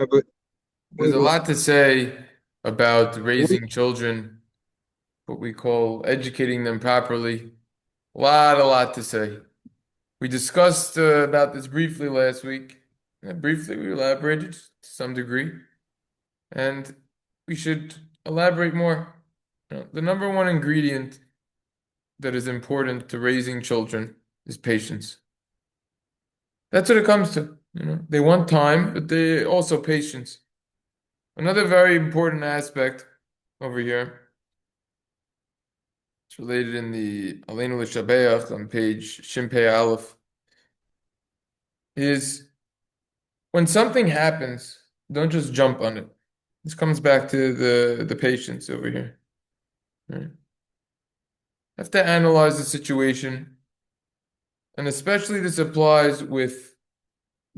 But There's a lot to say about raising children, what we call educating them properly. A lot to say. We discussed about this briefly last week. Briefly, we elaborated to some degree, and we should elaborate more. The number one ingredient that is important to raising children is patience. That's what it comes to. They want time, but they also patience. Another very important aspect over here. It's related in the Aleinu L'Shabeach on page Shimpei Aleph, is when something happens, don't just jump on it. This comes back to the patience over here. Right? Have to analyze the situation, and especially this applies with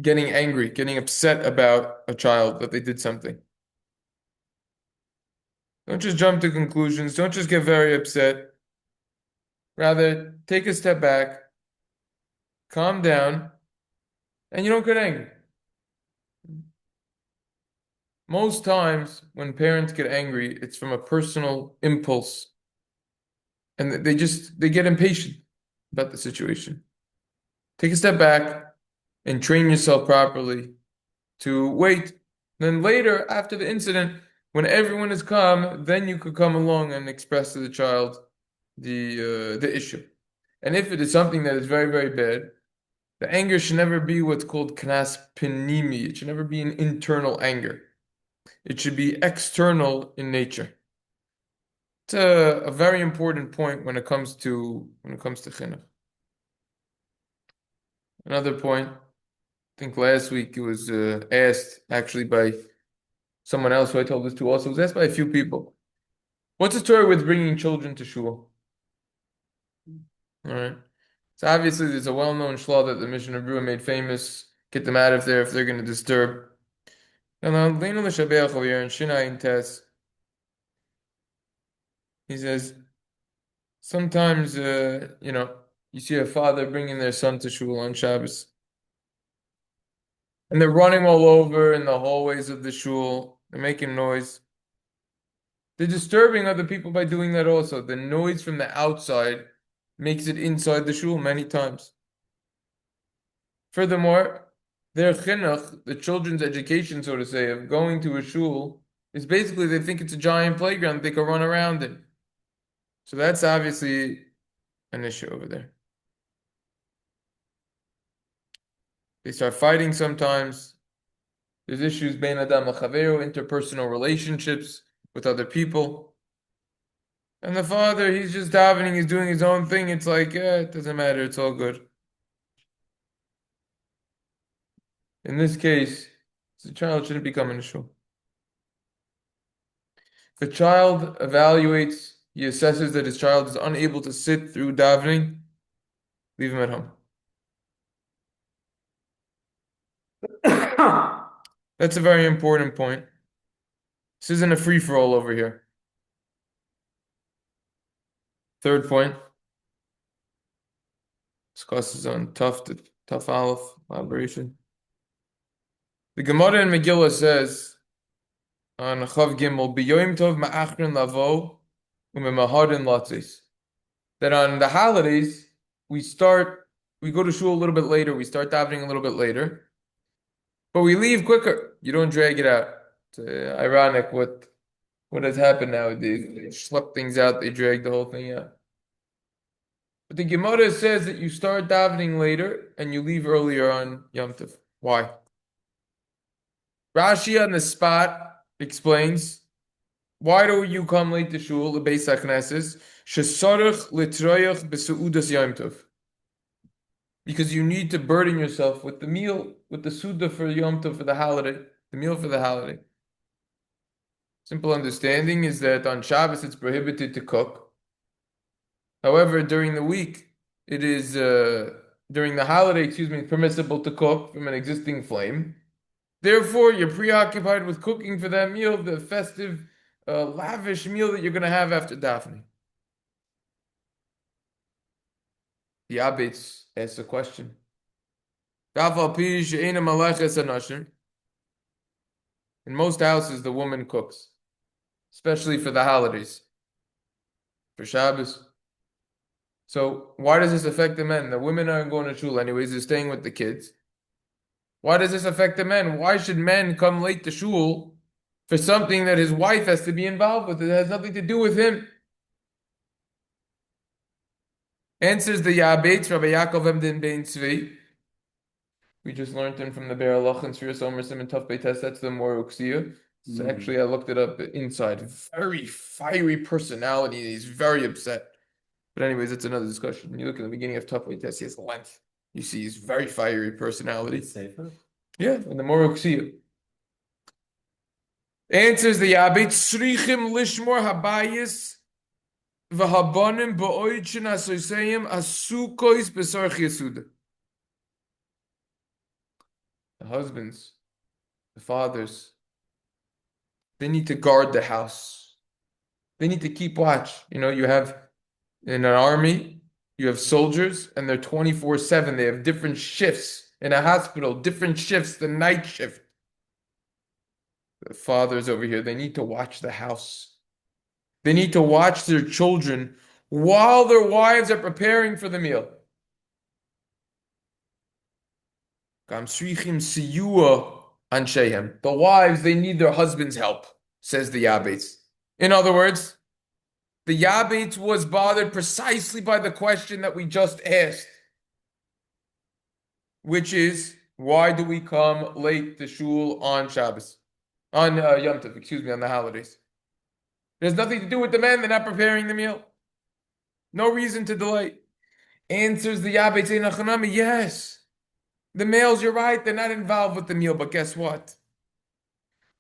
getting angry, getting upset about a child that they did something. Don't just jump to conclusions. Don't just get very upset. Rather, take a step back, calm down, and you don't get angry. Most times when parents get angry, it's from a personal impulse and they get impatient about the situation. Take a step back and train yourself properly to wait. Then later, after the incident, when everyone is calm, then you could come along and express to the child the issue. And if it is something that is very, very bad, the anger should never be what's called knas pinimi. It should never be an internal anger. It should be external in nature. It's a very important point when it comes to chinuch. Another point, I think last week it was asked actually by someone else who I told this to also. It was asked by a few people. What's the story with bringing children to shul? All right. So obviously there's a well-known shlah that the Mishnah Berurah made famous. Get them out of there if they're going to disturb. And on Leinu L'Shabeach over here in Shinayin Tes, he says sometimes you see a father bringing their son to shul on Shabbos. And they're running all over in the hallways of the shul. They're making noise. They're disturbing other people by doing that also. The noise from the outside makes it inside the shul many times. Furthermore, their chinuch, the children's education, so to say, of going to a shul, is basically they think it's a giant playground they can run around in. So that's obviously an issue over there. They start fighting sometimes. There's issues bein adam l'chaveru, interpersonal relationships with other people. And the father, he's just davening, he's doing his own thing. It's like, it doesn't matter, it's all good. In this case, the child shouldn't be coming to shul. If a child evaluates, he assesses that his child is unable to sit through davening, leave him at home. That's a very important point. This isn't a free-for-all over here. Third point, discusses on tough aleph elaboration. The Gemara in Megillah says on Chav Gimel, "B'yoyim tov ma'achrin lavo u'memaharin latzis." That on the holidays we go to shul a little bit later, we start davening a little bit later, but we leave quicker. You don't drag it out. It's ironic what has happened nowadays. They schlep things out, they drag the whole thing out. But the Gemara says that you start davening later and you leave earlier on Yom Tov. Why? Rashi on the spot explains, why do you come late to shul, the Beis HaKnesses? Shesarach litroyach b'seudas Yom Tov. Because you need to burden yourself with the meal, with the Suda for Yom Tov for the holiday, the meal for the holiday. Simple understanding is that on Shabbos it's prohibited to cook. However, during the week, it is, during the holiday, it's permissible to cook from an existing flame. Therefore, you're preoccupied with cooking for that meal, the festive, lavish meal that you're going to have after davening. The Abbats asks a question. In most houses, the woman cooks, especially for the holidays, for Shabbos. So why does this affect the men? The women aren't going to shul anyways, they're staying with the kids. Why does this affect the men? Why should men come late to shul for something that his wife has to be involved with? It has nothing to do with him. Answers the Yabetz, Rabbi Yaakov Emden Ben Tzvi. We just learned him from the Be'er Lach and Sfiras Omer Simon Tov Beites. That's the Emor Uksiya. So actually, I looked it up inside. Very fiery personality. He's very upset. But anyways, it's another discussion. When you look at the beginning of Tov Beites, he has length. You see his very fiery personality. Safer? Yeah, in the Emor Uksiya. Answers the Yabit Srichim Lishmor Habayis V'Habanim Ba'oichin Asoiseyim Asukois Besarch Yesuda. The husbands, the fathers, they need to guard the house. They need to keep watch. You know, you have in an army, you have soldiers, and they're 24/7. They have different shifts. In a hospital, different shifts, the night shift. The fathers over here, they need to watch the house. They need to watch their children while their wives are preparing for the meal. The wives, they need their husband's help, says the Yabetz. In other words, the Yabetz was bothered precisely by the question that we just asked, which is, why do we come late to shul on Shabbos? On Yom Tov, excuse me, on the holidays. It has nothing to do with the men, they're not preparing the meal. No reason to delay. Answers the Yabetz Nachanami, yes. The males, you're right, they're not involved with the meal, but guess what?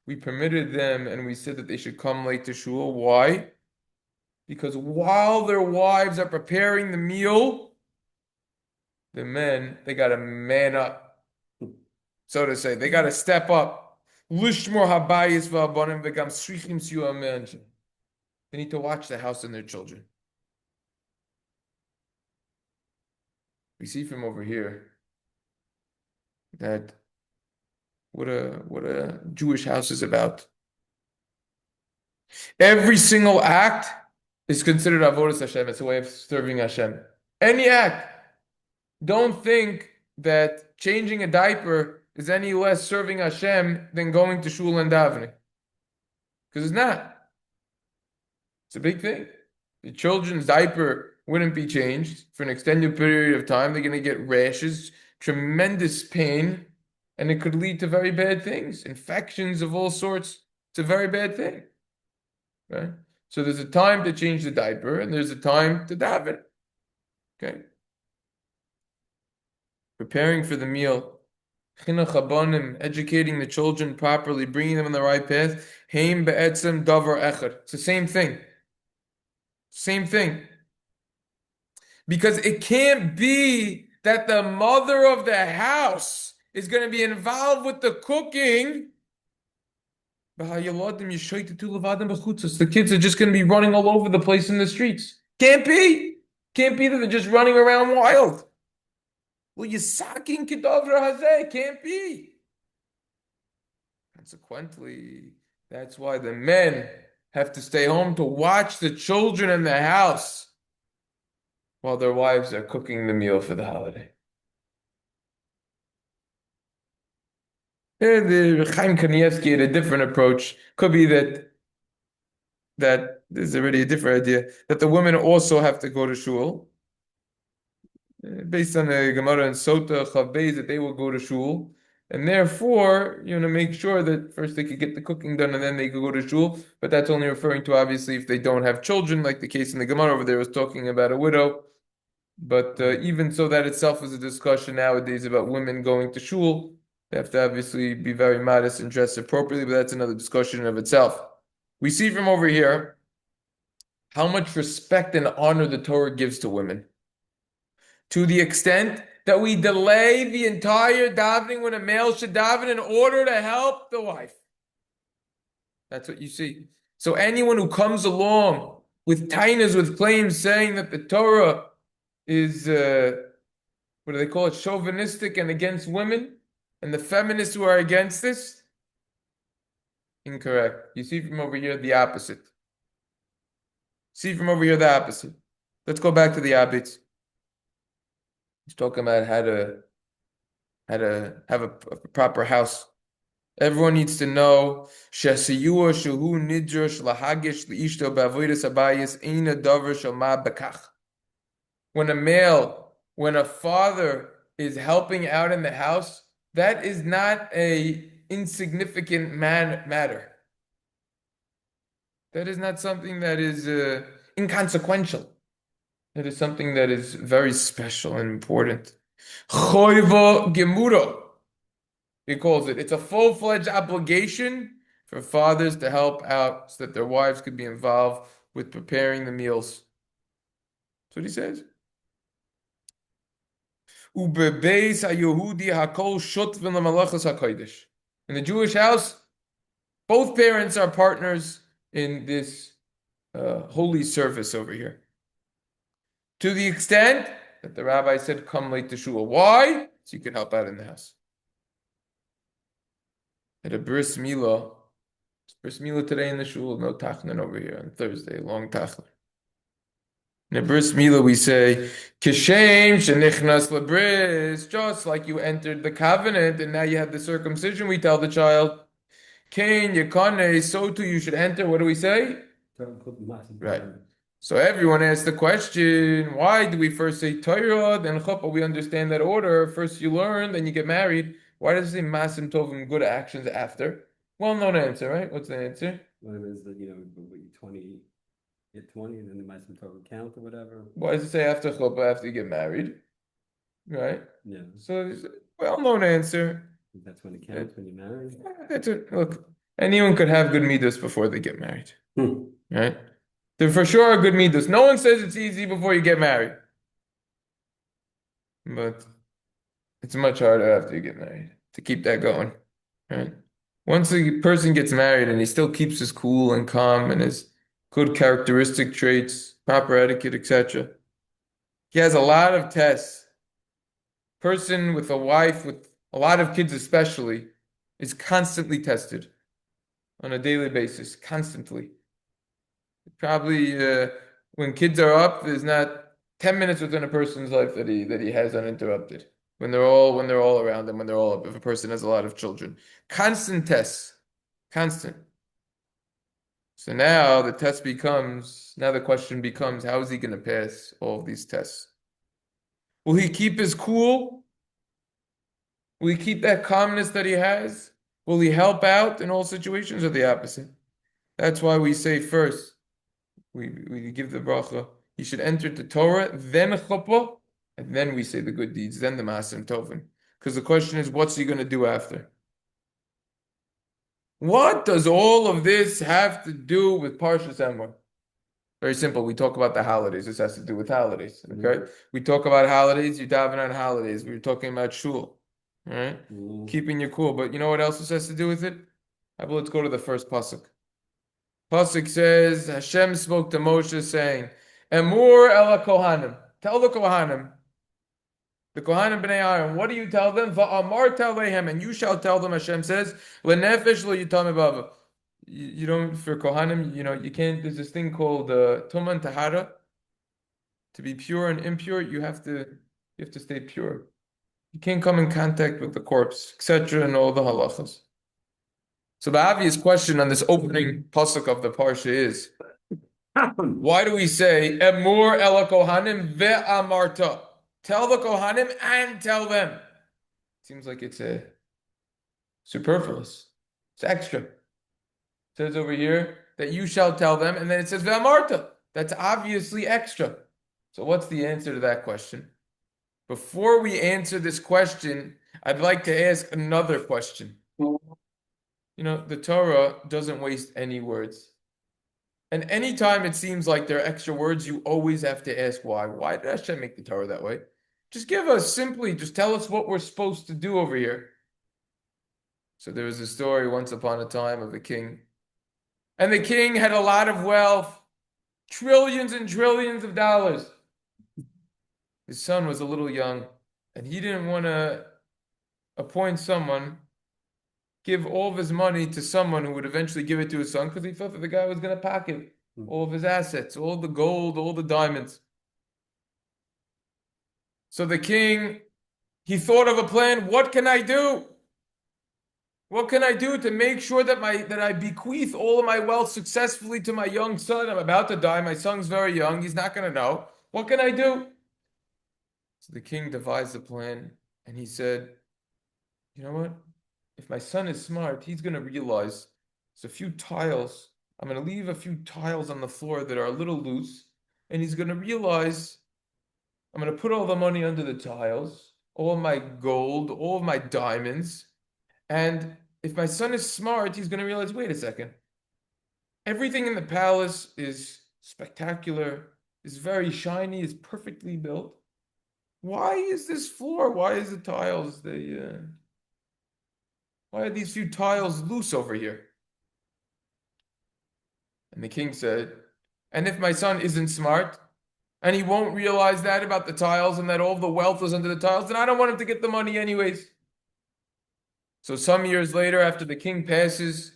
We permitted them and we said that they should come late to shul. Why? Because while their wives are preparing the meal, the men, they got to man up, so to say. They got to step up. Lishmor habayis v'abanim v'gam srichim siu. They need to watch the house and their children. We see from over here that what a Jewish house is about. Every single act is considered avodas Hashem. It's a way of serving Hashem. Any act. Don't think that changing a diaper is any less serving Hashem than going to shul and davening. Because it's not. It's a big thing. The children's diaper wouldn't be changed for an extended period of time. They're going to get rashes, tremendous pain, and it could lead to very bad things, infections of all sorts. It's a very bad thing, right? So there's a time to change the diaper, and there's a time to daven. Okay. Preparing for the meal, chinuch habanim, educating the children properly, bringing them on the right path. Heim be'etzem davar echad. It's the same thing. Same thing. Because it can't be that the mother of the house is going to be involved with the cooking. The kids are just going to be running all over the place in the streets. Can't be. Can't be that they're just running around wild. Well, yisakin kedavra hazeh. Can't be. Consequently, that's why the men have to stay home to watch the children in the house while their wives are cooking the meal for the holiday. The Chaim Kanievsky had a different approach. Could be that there's already a different idea, that the women also have to go to shul. Based on the Gemara and Sota Chavbeis, that they will go to shul. And therefore, make sure that first they could get the cooking done and then they could go to shul. But that's only referring to, obviously, if they don't have children, like the case in the Gemara over there was talking about a widow. But even so, that itself is a discussion nowadays about women going to shul. They have to obviously be very modest and dress appropriately, but that's another discussion of itself. We see from over here how much respect and honor the Torah gives to women. To the extent that we delay the entire davening when a male should daven in order to help the wife. That's what you see. So anyone who comes along with tainas, with claims saying that the Torah is, what do they call it, chauvinistic and against women, and the feminists who are against this, Incorrect. You see from over here the opposite. See from over here the opposite. Let's go back to the Abitz. He's talking about how to have a proper house. Everyone needs to know shesiyua shehu nidrush lahagish liishto ba'avodas habayis eina davar shel ma bekach. When a father is helping out in the house, that is not a insignificant matter. That is not something that is inconsequential. That is something that is very special and important. Choiva gemuro, he calls it. It's a full-fledged obligation for fathers to help out so that their wives could be involved with preparing the meals. That's what he says. Ubebeis haYehudi hakol shutvin lemalachas hakodesh. In the Jewish house, both parents are partners in this holy service over here. To the extent that the rabbi said, come late to shul. Why? So you can help out in the house. At a bris milah, bris milah today in the shul, no tachnan over here on Thursday, long tachnan. In a bris milah we say, Kishem shenichnas lebris, just like you entered the covenant and now you have the circumcision, we tell the child, Kain yakane, so too you should enter. What do we say? Right. So everyone asks the question, why do we first say Torah, then chuppah? We understand that order. First you learn, then you get married. Why does it say masim tovim, good actions after? Well-known answer, right? What's the answer? One of it is that, you 20, get 20, and then the masim Torah count or whatever. Why does it say after chuppah, after you get married? Right? Yeah. So there's a well-known answer. That's when it counts, when you're married. That's it. Look, anyone could have good midas before they get married. Right? There for sure are good midas. No one says it's easy before you get married. But it's much harder after you get married to keep that going. Right? Once a person gets married and he still keeps his cool and calm and his good characteristic traits, proper etiquette, etc. He has a lot of tests. Person with a wife with a lot of kids especially is constantly tested on a daily basis, constantly. Probably when kids are up, there's not 10 minutes within a person's life that he has uninterrupted. When they're all around them, when they're all up, if a person has a lot of children. Constant tests. Constant. So now the question becomes, how is he going to pass all of these tests? Will he keep his cool? Will he keep that calmness that he has? Will he help out in all situations, or the opposite? That's why we say first, we give the bracha. He should enter the Torah, then chuppah, and then we say the good deeds, then the masim tovim. Because the question is, what's he going to do after? What does all of this have to do with Parshas Emor? Very simple. We talk about the holidays. This has to do with holidays. Okay? We talk about holidays. You daven on holidays. We were talking about shul. All right? Keeping your cool. But you know what else this has to do with it? How about let's go to the first pasuk. Pasuk says, Hashem spoke to Moshe saying, Emor ela kohanim. Tell the kohanim, the kohanim b'nei Aaron, what do you tell them? Va'amar telehem, and you shall tell them, Hashem says, Lenefesh lo yitam bava. You don't, for kohanim, you can't, there's this thing called tuma and tahara. To be pure and impure, you have to stay pure. You can't come in contact with the corpse, etc., and all the halachas. So the obvious question on this opening pasuk of the parsha is, why do we say Emor ela kohanim ve'amarta? Tell the kohanim and tell them. Seems like it's a superfluous. It's extra. It says over here that you shall tell them, and then it says ve'amarta. That's obviously extra. So what's the answer to that question? Before we answer this question, I'd like to ask another question. The Torah doesn't waste any words. And anytime it seems like there are extra words, you always have to ask why. Why did Hashem make the Torah that way? Just just tell us what we're supposed to do over here. So there was a story once upon a time of a king. And the king had a lot of wealth, trillions and trillions of dollars. His son was a little young, and he didn't want to appoint someone give all of his money to someone who would eventually give it to his son because he felt that the guy was going to pocket all of his assets, all the gold, all the diamonds. So the king, he thought of a plan. What can I do? What can I do to make sure that I bequeath all of my wealth successfully to my young son? I'm about to die. My son's very young. He's not going to know. What can I do? So the king devised a plan, and he said, you know what? If my son is smart, he's going to realize there's a few tiles. I'm going to leave a few tiles on the floor that are a little loose, and he's going to realize I'm going to put all the money under the tiles, all my gold, all of my diamonds. And if my son is smart, he's going to realize, wait a second. Everything in the palace is spectacular, is very shiny, is perfectly built. Why is this floor? Why is the tiles? Why are these few tiles loose over here? And the king said, and if my son isn't smart, and he won't realize that about the tiles and that all the wealth is under the tiles, then I don't want him to get the money anyways. So some years later, after the king passes,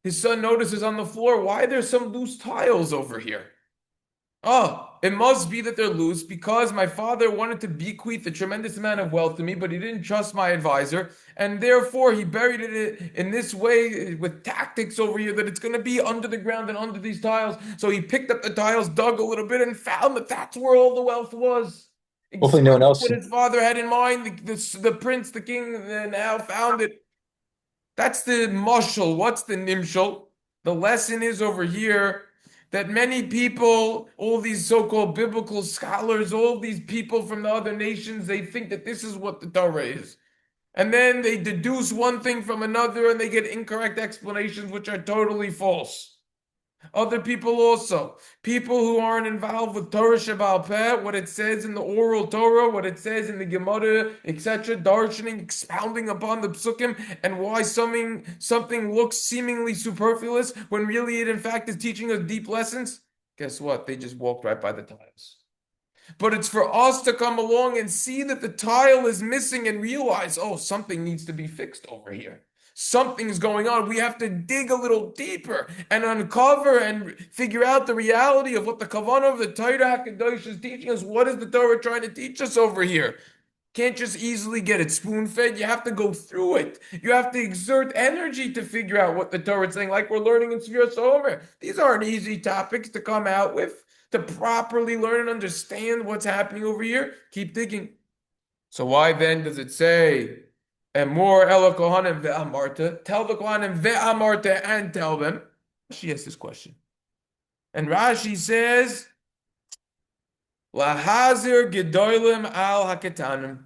his son notices on the floor, why there's some loose tiles over here? Oh, it must be that they're loose because my father wanted to bequeath a tremendous amount of wealth to me, but he didn't trust my advisor, and therefore he buried it in this way with tactics over here that it's going to be under the ground and under these tiles. So he picked up the tiles, dug a little bit, and found that that's where all the wealth was. Hopefully, no one Exactly else. what his father had in mind. The prince, the king, now found it. That's the mashal. What's the nimshal? The lesson is over here that many people, all these so-called biblical scholars, all these people from the other nations, they think that this is what the Torah is. And then they deduce one thing from another and they get incorrect explanations which are totally false. Other people also, people who aren't involved with Torah Shebaal Peh, what it says in the oral Torah, what it says in the Gemara, etc., darshaning, expounding upon the psukim, and why something looks seemingly superfluous when really it in fact is teaching us deep lessons. Guess what? They just walked right by the tiles. But it's for us to come along and see that the tile is missing and realize, oh, something needs to be fixed over here. Something's going on. We have to dig a little deeper and uncover and figure out the reality of what the kavanah of the Torah HaKadosh is teaching us. What is the Torah trying to teach us over here? Can't just easily get it spoon-fed. You have to go through it. You have to exert energy to figure out what the Torah is saying, like we're learning in Sfiras Omer. These aren't easy topics to come out with, to properly learn and understand what's happening over here. Keep digging. So why then does it say, Emor ela kohanim ve'amarta, tell the kohanim ve'amarta and tell them? She asks this question. And Rashi says, Lahazir gedolim al haketanim.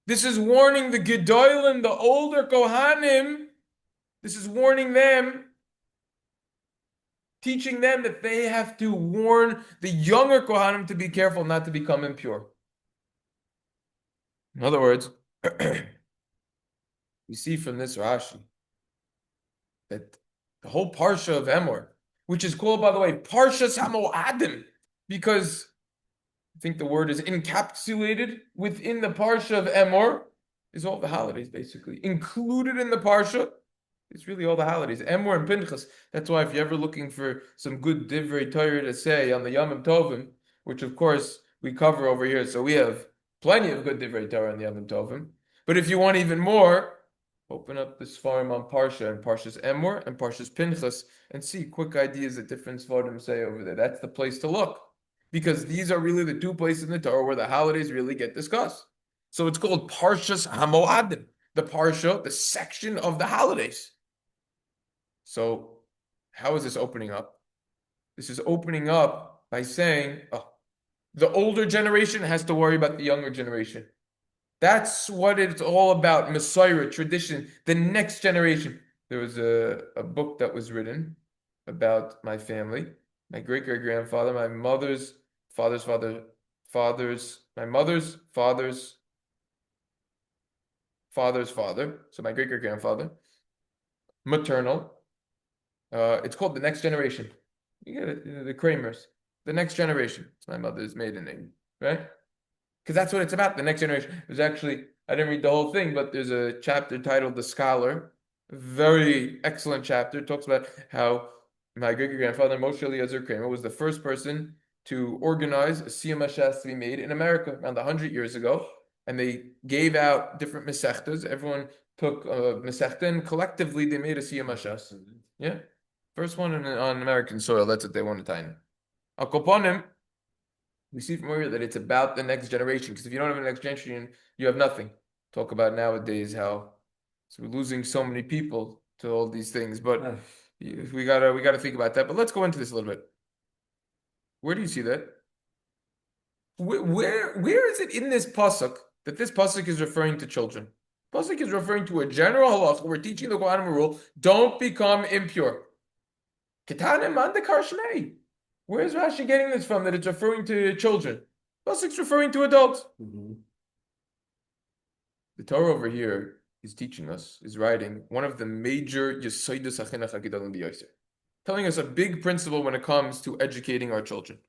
This is warning the gedolim, the older kohanim. This is warning them, teaching them that they have to warn the younger kohanim to be careful not to become impure. In other words, we see from this Rashi that the whole Parsha of Emor, which is called, by the way, Parshas Emor, because I think the word is encapsulated within the Parsha of Emor, is all the holidays, basically. Included in the Parsha is really all the holidays. Emor and Pinchas. That's why if you're ever looking for some good Divrei Torah to say on the Yom Tovim, which of course we cover over here, so we have plenty of good Divrei Torah on the Yom Tovim. But if you want even more, open up this forum on Parsha and Parshas Emor and Parshas Pinchas and see quick ideas that different Svardim say over there. That's the place to look. Because these are really the two places in the Torah where the holidays really get discussed. So it's called Parshas Hamoadim, the Parsha, the section of the holidays. So how is this opening up? This is opening up by saying, oh, the older generation has to worry about the younger generation. That's what it's all about, Messiah, tradition, the next generation. There was a book that was written about my family. My great-great-grandfather, my mother's father's father, my mother's father's father, so my great-great-grandfather, maternal. It's called The Next Generation. You get it, the Kramers. The Next Generation. It's my mother's maiden name, right? Because that's what it's about, the next generation. It was actually I didn't read the whole thing, but there's a chapter titled "The Scholar," a very excellent chapter. It talks about how my great grandfather Moshe Eliezer Kramer was the first person to organize a Siyum HaShas to be made in America around 100 years ago, and they gave out different mesechtas. Everyone took a mesechta, and collectively they made a Siyum HaShas. Yeah, first one on American soil. That's what they wanted to tie in. Al Koponim, we see from here that it's about the next generation. Because if you don't have a next generation, you have nothing. Talk about nowadays how we're losing so many people to all these things. But we gotta think about that. But let's go into this a little bit. Where do you see that? Where is it in this pasuk that this pasuk is referring to children? Pasuk is referring to a general halacha. We're teaching the Kohanim rule: don't become impure. Ketanim mandekar shnei. Where's Rashi getting this from? That it's referring to children. Pasuk's referring to adults. The Torah over here is teaching us, is writing one of the major Yesodus HaChinuch HaGedolim B'Yosef, telling us a big principle when it comes to educating our children.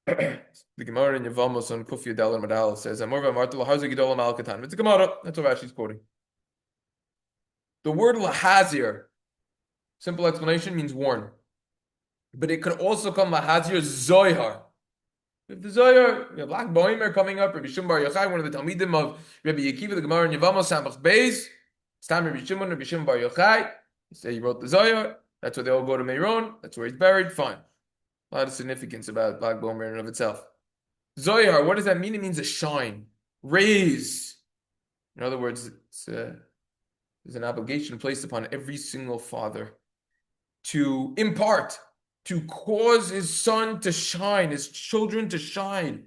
The Gemara in Yevamos on Kuf Yudal and Madal says, "Amor v'amartu lahazer gedolim al katan." It's a Gemara. That's what Rashi's quoting. The word lahazir, simple explanation, means warn, but it could also come lahazir zoyhar. If the Zohar, we have Lach Boimer coming up, Rabbi Shimon Bar Yochai, one of the Talmidim of Rabbi Yekiva, the Gemara in Yevamos Samach Beis. It's time Rabbi Shimon Bar Yochai. They say he wrote the Zohar. That's where they all go to Meron. That's where he's buried. Fine. A lot of significance about Lach Boimer in and of itself. Zohar, what does that mean? It means a shine, raise. In other words, there's an obligation placed upon every single father to impart, to cause his son to shine, his children to shine,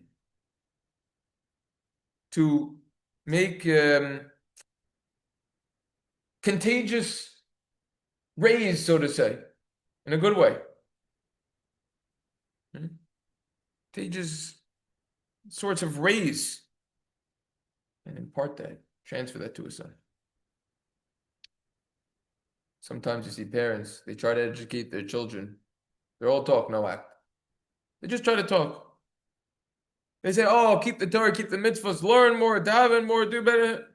to make contagious rays, so to say, in a good way. Contagious sorts of rays, and impart that, transfer that to his son. Sometimes you see parents, they try to educate their children. They're all talk, no act. They just try to talk. They say, oh, keep the Torah, keep the mitzvahs, learn more, daven more, do better.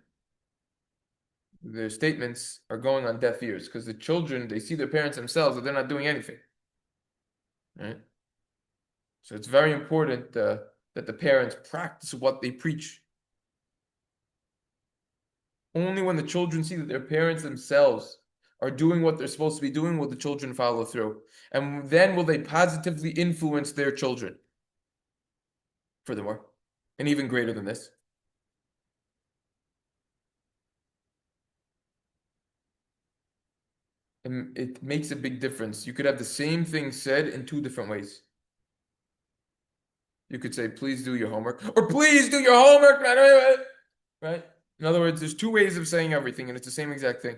Their statements are going on deaf ears because the children, they see their parents themselves, but they're not doing anything. Right? So it's very important that the parents practice what they preach. Only when the children see that their parents themselves are doing what they're supposed to be doing will the children follow through. And then will they positively influence their children. Furthermore, and even greater than this, and it makes a big difference. You could have the same thing said in two different ways. You could say, please do your homework, or please do your homework, right? In other words, there's two ways of saying everything, and it's the same exact thing.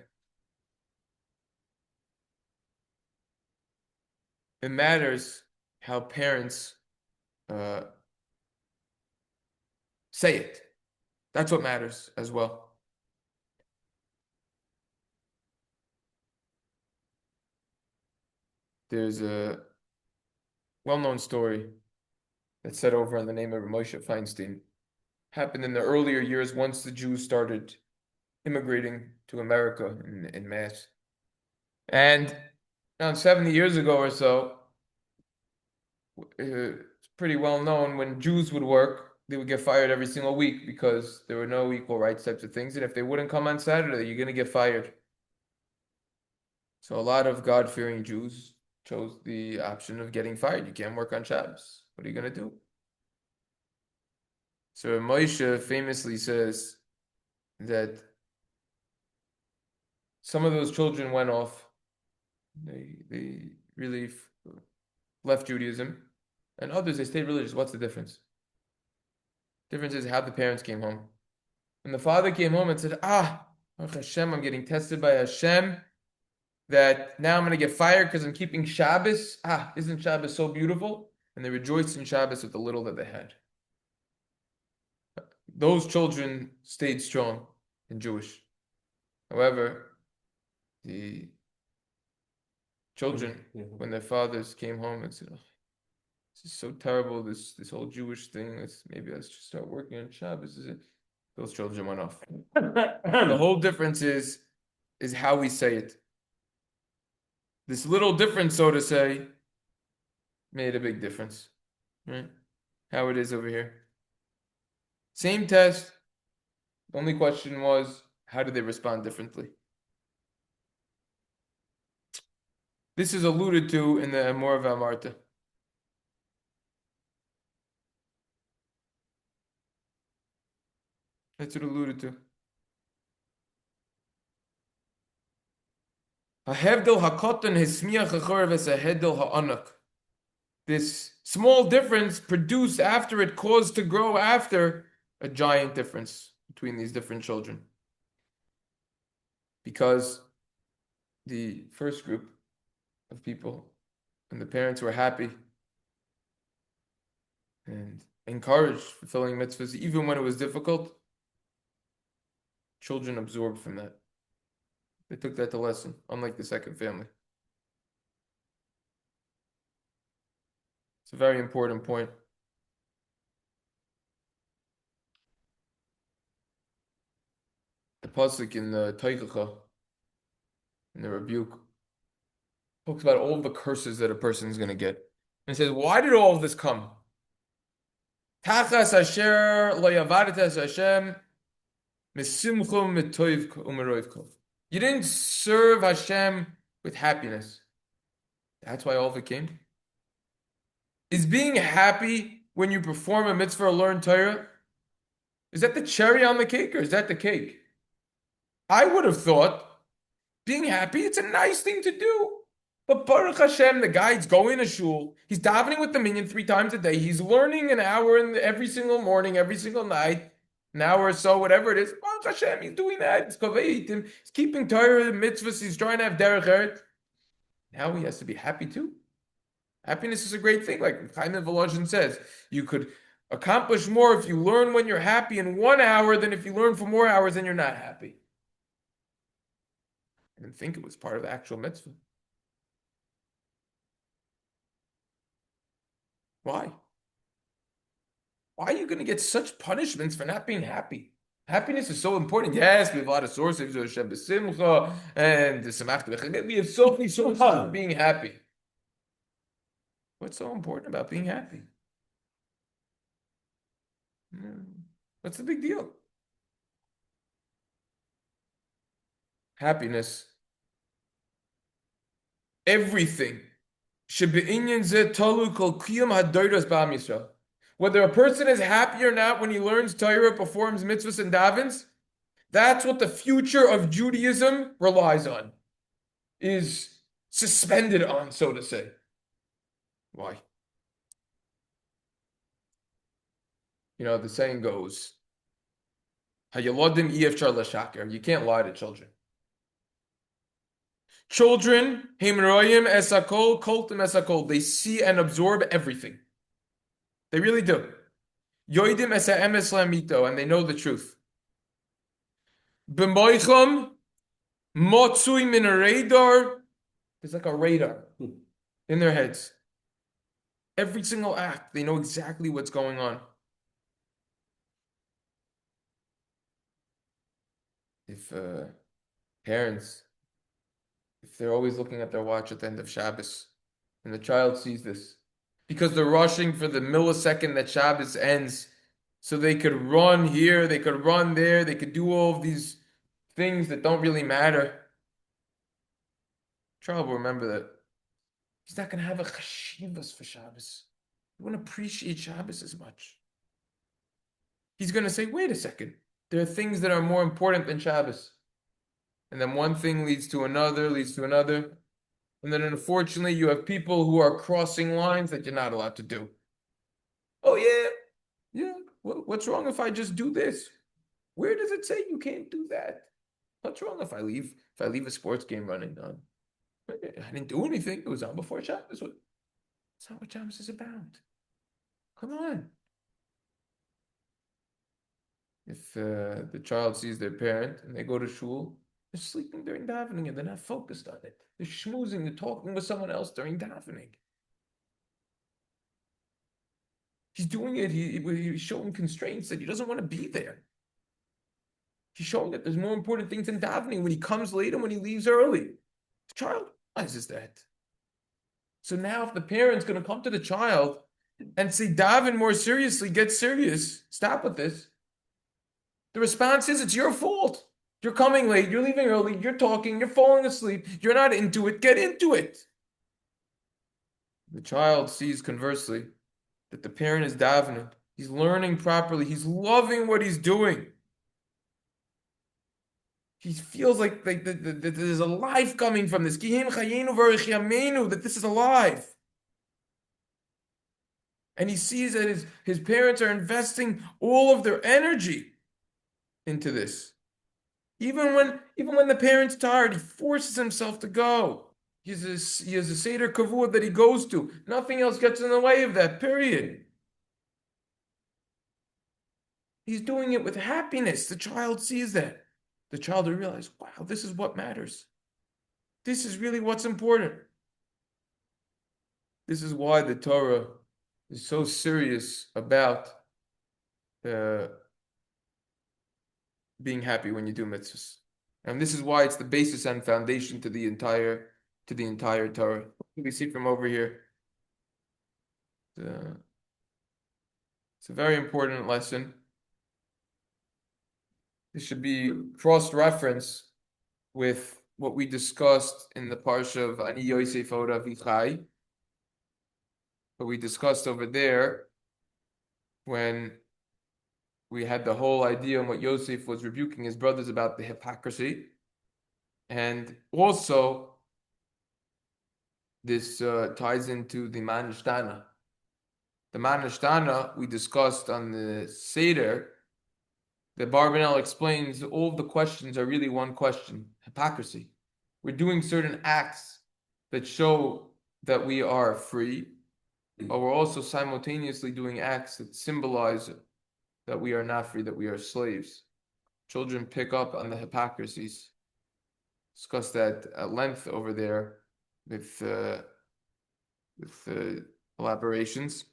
It matters how parents say it. That's what matters as well. There's a well-known story that's said over in the name of Moshe Feinstein. Happened in the earlier years once the Jews started immigrating to America in mass. And around 70 years ago or so, it's pretty well known when Jews would work, they would get fired every single week because there were no equal rights types of things. And if they wouldn't come on Saturday, you're going to get fired. So a lot of God-fearing Jews chose the option of getting fired. You can't work on Shabbos. What are you going to do? So Moshe famously says that some of those children went off. They really left Judaism. And others, they stayed religious. What's the difference? Difference is how the parents came home. When the father came home and said, Baruch Hashem, I'm getting tested by Hashem, that now I'm going to get fired because I'm keeping Shabbos. Isn't Shabbos so beautiful? And they rejoiced in Shabbos with the little that they had. Those children stayed strong and Jewish. However, the children, when their fathers came home and said, this is so terrible, this whole Jewish thing, let's just start working on Shabbos. those children went off. The whole difference is how we say it. This little difference, so to say, made a big difference. Right? How it is over here. Same test. The only question was, how did they respond differently? This is alluded to in the Emor Marta. That's what alluded to. Hahevdel hakotan hismiach achor v'sahedel ha'anak. This small difference produced after it caused to grow after a giant difference between these different children. Because the first group of people and the parents were happy and encouraged fulfilling mitzvahs even when it was difficult, children absorbed from that. They took that to lesson, unlike the second family. It's a very important point. The pasuk in the Teichacha, in the rebuke, talks about all the curses that a person is going to get. And it says, why did all of this come? Tachas asher lo yavadtes Hashem misimchum mitoiv umeroivkov. You didn't serve Hashem with happiness. That's why all of it came. Is being happy when you perform a mitzvah or learn Torah, is that the cherry on the cake or is that the cake? I would have thought being happy, it's a nice thing to do. But Baruch Hashem, the guy's going to shul. He's davening with the minyan 3 times a day. He's learning an hour every single morning, every single night, an hour or so, whatever it is. Baruch Hashem, he's doing that. He's keeping Torah, mitzvahs. He's trying to have derech eretz. Now he has to be happy too. Happiness is a great thing. Like Chaim Volozhin says, you could accomplish more if you learn when you're happy in 1 hour than if you learn for more hours and you're not happy. I didn't think it was part of the actual mitzvah. Why? Why are you going to get such punishments for not being happy? Happiness is so important. Yes, we have a lot of sources, Hashem b'simcha, and the Samach b'chagim. We have so many sources of being happy. What's so important about being happy? What's the big deal? Happiness. Everything. Whether a person is happy or not when he learns Torah, performs mitzvahs and davens, that's what the future of Judaism relies on, is suspended on, so to say. Why? You know, the saying goes, you can't lie to children. Children, they see and absorb everything. They really do. And they know the truth. There's like a radar in their heads. Every single act, they know exactly what's going on. If parents, if they're always looking at their watch at the end of Shabbos, and the child sees this, because they're rushing for the millisecond that Shabbos ends, so they could run here, they could run there, they could do all of these things that don't really matter. Child will remember that he's not going to have a chashivas for Shabbos. He won't appreciate Shabbos as much. He's going to say, wait a second, there are things that are more important than Shabbos. And then one thing leads to another, And then unfortunately, you have people who are crossing lines that you're not allowed to do. Oh, yeah. What's wrong if I just do this? Where does it say you can't do that? What's wrong if I leave a sports game running on? I didn't do anything. It was on before Shabbos. That's not what Shabbos is about. Come on. If the child sees their parent and they go to shul, they're sleeping during davening and they're not focused on it. They're schmoozing, they're talking with someone else during davening. He's doing it, he's showing constraints that he doesn't want to be there. He's showing that there's more important things than davening when he comes late and when he leaves early. The child realizes that. So now if the parent's going to come to the child and say, daven more seriously, get serious, stop with this, the response is, it's your fault. You're coming late, you're leaving early, you're talking, you're falling asleep, you're not into it, get into it. The child sees conversely that the parent is davening, he's learning properly, he's loving what he's doing. He feels like that there's a life coming from this. That this is alive. And he sees that his parents are investing all of their energy into this. Even when the parent's tired, he forces himself to go. He has a Seder Kavua that he goes to. Nothing else gets in the way of that, period. He's doing it with happiness. The child sees that. The child will realize, wow, this is what matters. This is really what's important. This is why the Torah is so serious about being happy when you do mitzvahs. And this is why it's the basis and foundation to the entire Torah. We see from over here. It's a very important lesson. This should be cross-referenced with what we discussed in the parsha of Ani Yosef Ora Vichai. What we discussed over there when we had the whole idea on what Yosef was rebuking his brothers about the hypocrisy. And also, this ties into the Manishtana. The Manishtana we discussed on the Seder. The Barbanel explains all of the questions are really one question: hypocrisy. We're doing certain acts that show that we are free, but we're also simultaneously doing acts that symbolize that we are not free, that we are slaves. Children pick up on the hypocrisies. Discuss that at length over there with elaborations.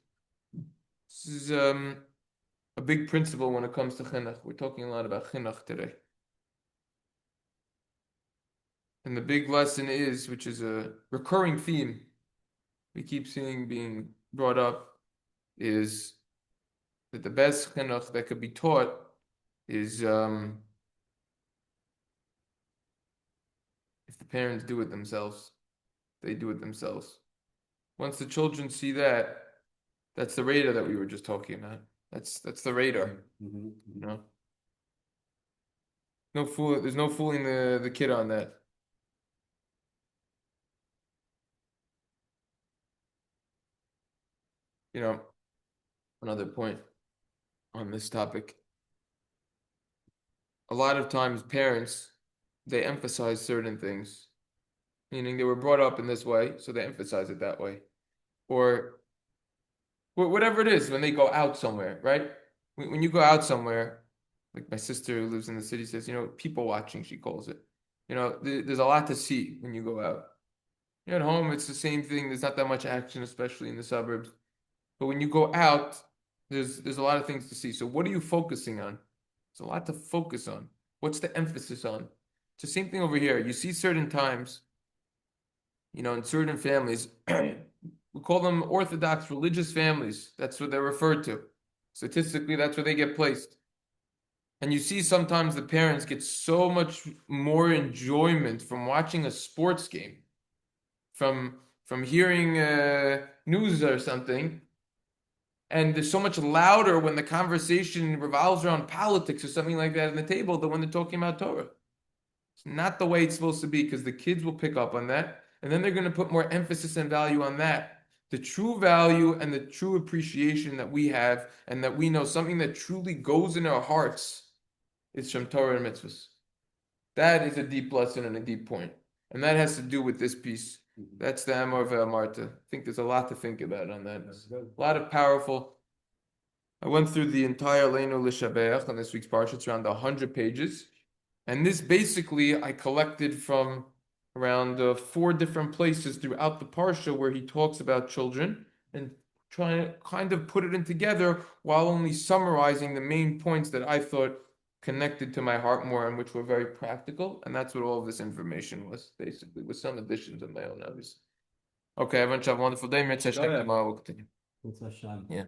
This is a big principle when it comes to chinuch. We're talking a lot about chinuch today. And the big lesson is, which is a recurring theme we keep seeing being brought up, is that the best chinuch that could be taught is if the parents do it themselves. They do it themselves. Once the children see that, that's the radar that we were just talking about. That's the radar. Mm-hmm. You know? There's no fooling the kid on that. You know, another point on this topic. A lot of times parents, they emphasize certain things, meaning they were brought up in this way, so they emphasize it that way. Or whatever it is when they go out somewhere, right? When you go out somewhere, like my sister who lives in the city says, people watching, she calls it. There's a lot to see when you go out. You're at home, it's the same thing. There's not that much action, especially in the suburbs. But when you go out, there's a lot of things to see. So what are you focusing on? There's a lot to focus on. What's the emphasis on? It's the same thing over here. You see certain times, in certain families, we call them Orthodox religious families. That's what they're referred to. Statistically, that's where they get placed. And you see sometimes the parents get so much more enjoyment from watching a sports game, from hearing news or something. And they're so much louder when the conversation revolves around politics or something like that at the table than when they're talking about Torah. It's not the way it's supposed to be, because the kids will pick up on that, and then they're going to put more emphasis and value on that. The true value and the true appreciation that we have and that we know, something that truly goes in our hearts, is from Torah and mitzvahs. That is a deep lesson and a deep point. And that has to do with this piece. That's the Emor Ve'amarta. I think there's a lot to think about on that. A lot of powerful. I went through the entire Leinu L'Shabeach on this week's parsha. It's around 100 pages. And this basically I collected from around 4 different places throughout the parsha where he talks about children, and trying to kind of put it in together while only summarizing the main points that I thought connected to my heart more and which were very practical. And that's what all of this information was, basically, with some additions of my own, obviously. Okay, everyone, have a wonderful day. Mitzvah, Go ahead. tomorrow we'll continue. It's Hashem. Yeah.